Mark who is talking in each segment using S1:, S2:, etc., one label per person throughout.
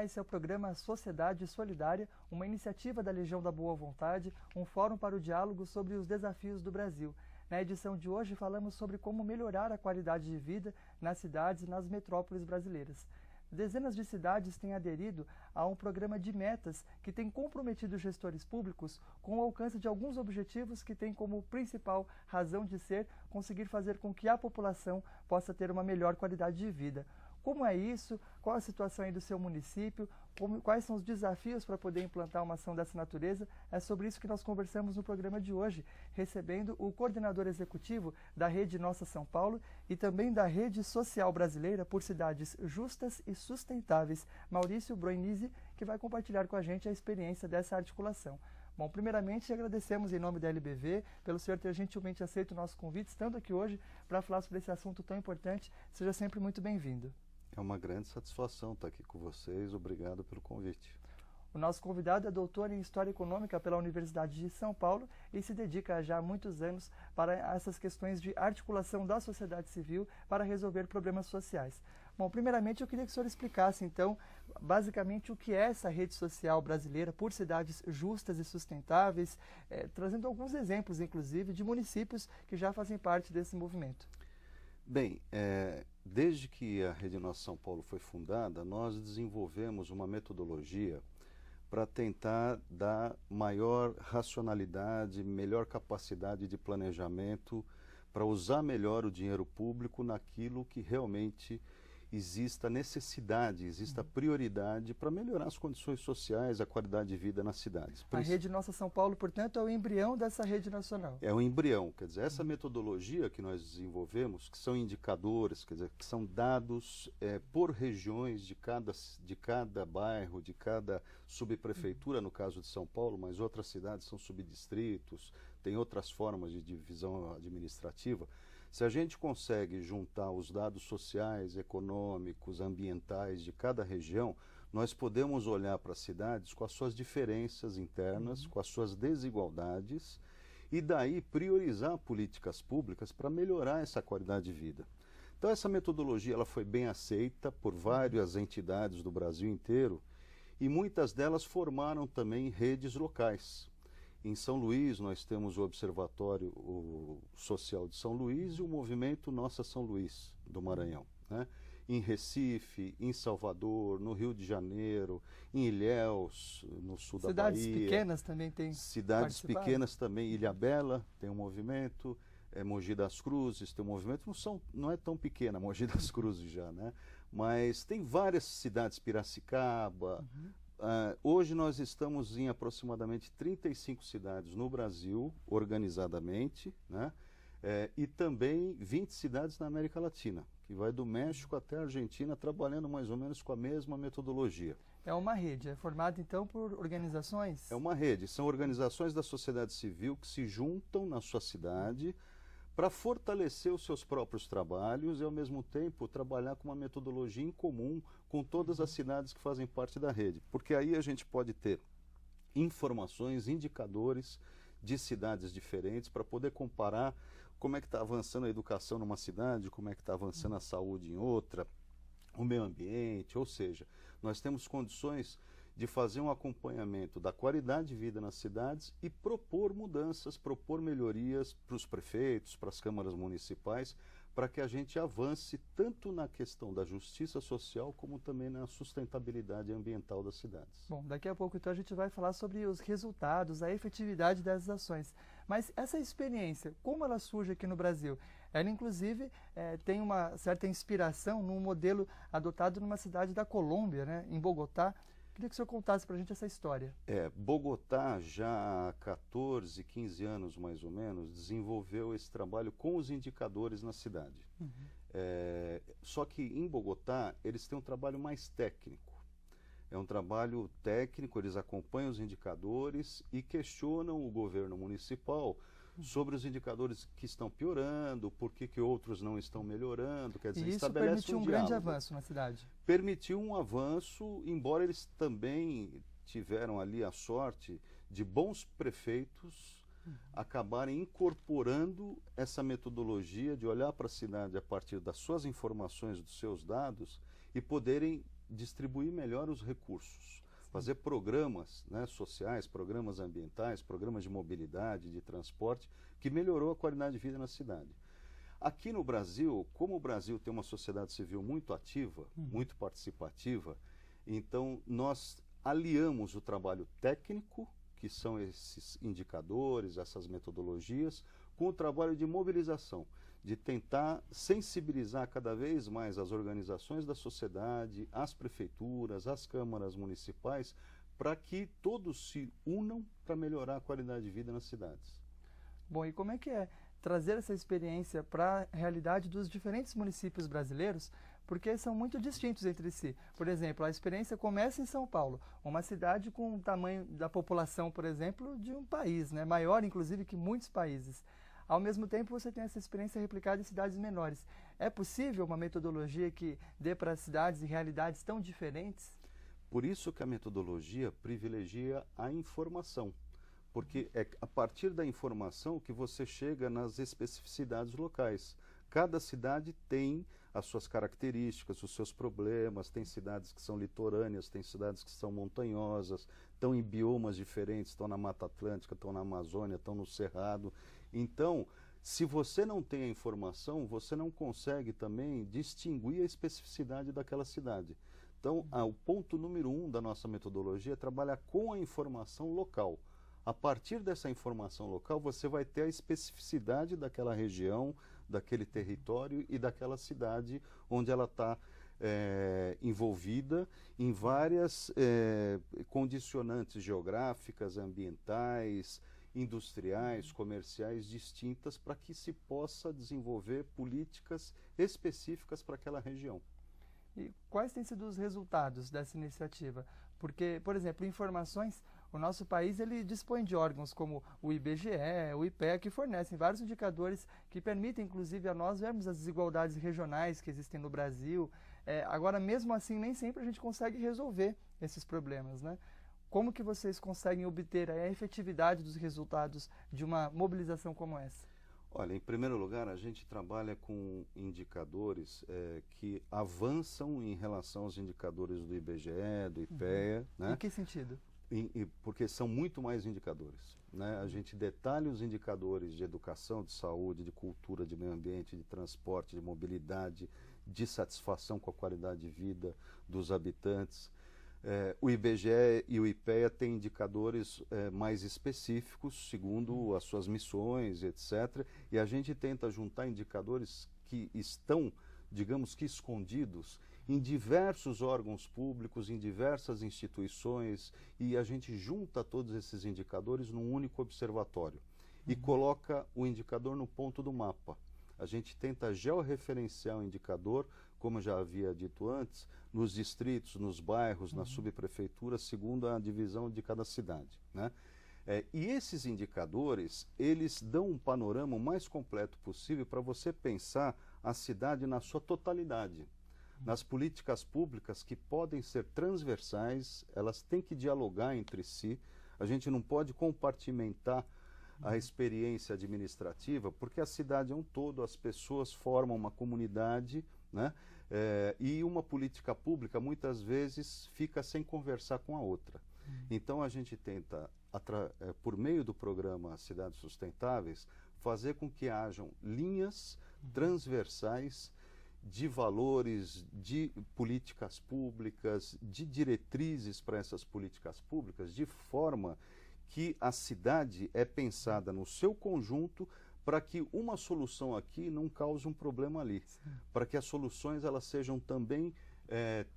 S1: esse é o programa Sociedade Solidária, uma iniciativa da Legião da Boa Vontade, um fórum para o diálogo sobre os desafios do Brasil. Na edição de hoje falamos sobre como melhorar a qualidade de vida nas cidades e nas metrópoles brasileiras. Dezenas de cidades têm aderido a um programa de metas que tem comprometido os gestores públicos com o alcance de alguns objetivos que têm como principal razão de ser conseguir fazer com que a população possa ter uma melhor qualidade de vida. Como é isso? Qual a situação aí do seu município? Quais são os desafios para poder implantar uma ação dessa natureza? É sobre isso que nós conversamos no programa de hoje, recebendo o coordenador executivo da Rede Nossa São Paulo e também da Rede Social Brasileira por Cidades Justas e Sustentáveis, Maurício Broinizzi, que vai compartilhar com a gente a experiência dessa articulação. Bom, primeiramente agradecemos em nome da LBV pelo senhor ter gentilmente aceito o nosso convite, estando aqui hoje para falar sobre esse assunto tão importante. Seja sempre muito bem-vindo.
S2: É uma grande satisfação estar aqui com vocês. Obrigado pelo convite.
S1: O nosso convidado é doutor em História Econômica pela Universidade de São Paulo e se dedica já há muitos anos para essas questões de articulação da sociedade civil para resolver problemas sociais. Bom, primeiramente eu queria que o senhor explicasse, então, basicamente o que é essa rede social brasileira por cidades justas e sustentáveis, trazendo alguns exemplos, inclusive, de municípios que já fazem parte desse movimento.
S2: Bem, desde que a Rede Nossa São Paulo foi fundada, nós desenvolvemos uma metodologia para tentar dar maior racionalidade, melhor capacidade de planejamento, para usar melhor o dinheiro público naquilo que realmente exista necessidade, exista prioridade para melhorar as condições sociais, a qualidade de vida nas cidades.
S1: A Rede Nossa São Paulo, portanto, é o embrião dessa rede nacional.
S2: É o embrião, quer dizer, essa metodologia que nós desenvolvemos, que são indicadores, quer dizer, que são dados por regiões de cada bairro, de cada subprefeitura, no caso de São Paulo, mas outras cidades são subdistritos, tem outras formas de divisão administrativa. Se a gente consegue juntar os dados sociais, econômicos, ambientais de cada região, nós podemos olhar para as cidades com as suas diferenças internas, com as suas desigualdades, e daí priorizar políticas públicas para melhorar essa qualidade de vida. Então essa metodologia ela foi bem aceita por várias entidades do Brasil inteiro, e muitas delas formaram também redes locais. Em São Luís, nós temos o Observatório Social de São Luís e o Movimento Nossa São Luís, do Maranhão, né? Em Recife, em Salvador, no Rio de Janeiro, em Ilhéus, no sul da Bahia.
S1: Cidades pequenas também têm
S2: Cidades pequenas também, Ilhabela tem um movimento, Mogi das Cruzes tem um movimento, não é tão pequena Mogi das Cruzes já, né? Mas tem várias cidades, Piracicaba. Hoje nós estamos em aproximadamente 35 cidades no Brasil, organizadamente, né? E também 20 cidades na América Latina, que vai do México até a Argentina, trabalhando mais ou menos com a mesma metodologia.
S1: É uma rede, é formada então por organizações?
S2: É uma rede, são organizações da sociedade civil que se juntam na sua cidade para fortalecer os seus próprios trabalhos e, ao mesmo tempo, trabalhar com uma metodologia em comum com todas as cidades que fazem parte da rede. Porque aí a gente pode ter informações, indicadores de cidades diferentes para poder comparar como é que está avançando a educação numa cidade, como é que está avançando a saúde em outra, o meio ambiente, ou seja, nós temos condições de fazer um acompanhamento da qualidade de vida nas cidades e propor mudanças, propor melhorias para os prefeitos, para as câmaras municipais, para que a gente avance tanto na questão da justiça social como também na sustentabilidade ambiental das cidades.
S1: Bom, daqui a pouco então a gente vai falar sobre os resultados, a efetividade dessas ações. Mas essa experiência, como ela surge aqui no Brasil? Ela, inclusive, tem uma certa inspiração num modelo adotado numa cidade da Colômbia, né, em Bogotá. Queria que o senhor contasse para a gente essa história.
S2: Bogotá, já há 14, 15 anos mais ou menos, desenvolveu esse trabalho com os indicadores na cidade. Só que em Bogotá, eles têm um trabalho mais técnico. É um trabalho técnico, eles acompanham os indicadores e questionam o governo municipal sobre os indicadores que estão piorando, por que outros não estão melhorando, quer dizer,
S1: e isso
S2: estabelece
S1: permitiu um grande avanço na cidade.
S2: Permitiu um avanço, embora eles também tiveram ali a sorte de bons prefeitos acabarem incorporando essa metodologia de olhar para a cidade a partir das suas informações, dos seus dados, e poderem distribuir melhor os recursos, fazer programas, né, sociais, programas ambientais, programas de mobilidade, de transporte, que melhorou a qualidade de vida na cidade. Aqui no Brasil, como o Brasil tem uma sociedade civil muito ativa, muito participativa, então nós aliamos o trabalho técnico, que são esses indicadores, essas metodologias, com o trabalho de mobilização, de tentar sensibilizar cada vez mais as organizações da sociedade, as prefeituras, as câmaras municipais, para que todos se unam para melhorar a qualidade de vida nas cidades.
S1: Bom, e como é que é trazer essa experiência para a realidade dos diferentes municípios brasileiros, porque são muito distintos entre si? Por exemplo, a experiência começa em São Paulo, uma cidade com o tamanho da população, por exemplo, de um país, né? Maior, inclusive, que muitos países. Ao mesmo tempo, você tem essa experiência replicada em cidades menores. É possível uma metodologia que dê para cidades e realidades tão diferentes?
S2: Por isso que a metodologia privilegia a informação, porque é a partir da informação que você chega nas especificidades locais. Cada cidade tem as suas características, os seus problemas, tem cidades que são litorâneas, tem cidades que são montanhosas, estão em biomas diferentes, estão na Mata Atlântica, estão na Amazônia, estão no Cerrado. Então, se você não tem a informação, você não consegue também distinguir a especificidade daquela cidade. Então, o ponto número 1 da nossa metodologia é trabalhar com a informação local. A partir dessa informação local, você vai ter a especificidade daquela região, daquele território e daquela cidade onde ela está envolvida em várias condicionantes geográficas, ambientais, industriais, comerciais distintas, para que se possa desenvolver políticas específicas para aquela região.
S1: E quais têm sido os resultados dessa iniciativa? Porque, por exemplo, informações, o nosso país ele dispõe de órgãos como o IBGE, o IPEA, que fornecem vários indicadores que permitem, inclusive, a nós vermos as desigualdades regionais que existem no Brasil. Agora, mesmo assim, nem sempre a gente consegue resolver esses problemas, né? Como que vocês conseguem obter a efetividade dos resultados de uma mobilização como essa?
S2: Olha, em primeiro lugar, a gente trabalha com indicadores que avançam em relação aos indicadores do IBGE, do IPEA. Né?
S1: Em que sentido?
S2: Porque são muito mais indicadores. Né? A gente detalha os indicadores de educação, de saúde, de cultura, de meio ambiente, de transporte, de mobilidade, de satisfação com a qualidade de vida dos habitantes. O IBGE e o IPEA têm indicadores mais específicos, segundo as suas missões, etc. E a gente tenta juntar indicadores que estão, digamos que escondidos, em diversos órgãos públicos, em diversas instituições, e a gente junta todos esses indicadores num único observatório e coloca o indicador no ponto do mapa. A gente tenta georreferenciar o indicador, como eu já havia dito antes, nos distritos, nos bairros, nas subprefeituras, segundo a divisão de cada cidade. Né? E esses indicadores, eles dão um panorama o mais completo possível para você pensar a cidade na sua totalidade. Nas políticas públicas que podem ser transversais, elas têm que dialogar entre si. A gente não pode compartimentar a experiência administrativa, porque a cidade é um todo, as pessoas formam uma comunidade, né? E uma política pública muitas vezes fica sem conversar com a outra. Então a gente tenta, por meio do programa Cidades Sustentáveis, fazer com que hajam linhas transversais de valores, de políticas públicas, de diretrizes para essas políticas públicas, de forma que a cidade é pensada no seu conjunto para que uma solução aqui não cause um problema ali, para que as soluções elas sejam também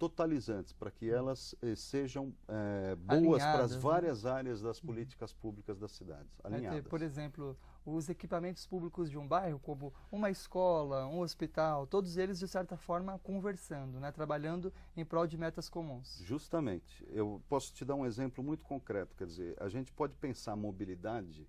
S2: totalizantes, para que elas sejam boas para as várias áreas das políticas públicas das cidades, alinhadas.
S1: Por exemplo, os equipamentos públicos de um bairro, como uma escola, um hospital, todos eles, de certa forma, conversando, né? Trabalhando em prol de metas comuns.
S2: Justamente. Eu posso te dar um exemplo muito concreto. Quer dizer, a gente pode pensar a mobilidade,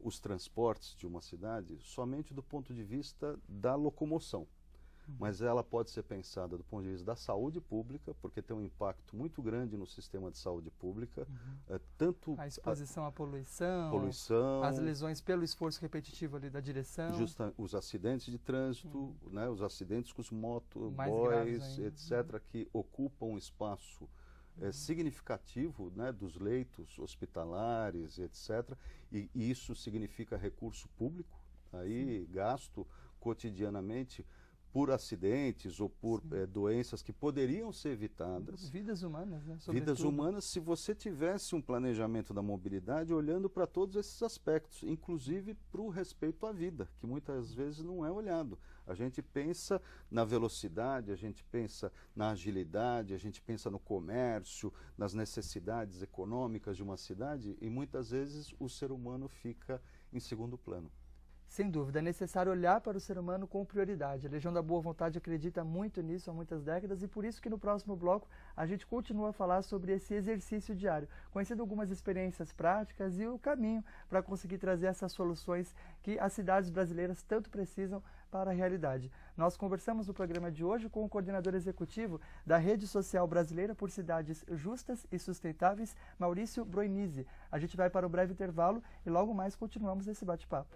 S2: os transportes de uma cidade, somente do ponto de vista da locomoção. mas ela pode ser pensada do ponto de vista da saúde pública, porque tem um impacto muito grande no sistema de saúde pública, tanto
S1: a exposição à poluição, as lesões pelo esforço repetitivo ali da direção,
S2: os acidentes de trânsito, né, os acidentes com os
S1: motoboys,
S2: etc., que ocupam um espaço significativo, né, dos leitos hospitalares, etc., e isso significa recurso público, aí gasto cotidianamente por acidentes ou por doenças que poderiam ser evitadas.
S1: Vidas humanas, né?
S2: Vidas humanas, se você tivesse um planejamento da mobilidade olhando para todos esses aspectos, inclusive para o respeito à vida, que muitas vezes não é olhado. A gente pensa na velocidade, a gente pensa na agilidade, a gente pensa no comércio, nas necessidades econômicas de uma cidade, e muitas vezes o ser humano fica em segundo plano.
S1: Sem dúvida, é necessário olhar para o ser humano com prioridade. A Legião da Boa Vontade acredita muito nisso há muitas décadas e por isso que no próximo bloco a gente continua a falar sobre esse exercício diário, conhecendo algumas experiências práticas e o caminho para conseguir trazer essas soluções que as cidades brasileiras tanto precisam para a realidade. Nós conversamos no programa de hoje com o coordenador executivo da Rede Social Brasileira por Cidades Justas e Sustentáveis, Maurício Broinizzi. A gente vai para um breve intervalo e logo mais continuamos esse bate-papo.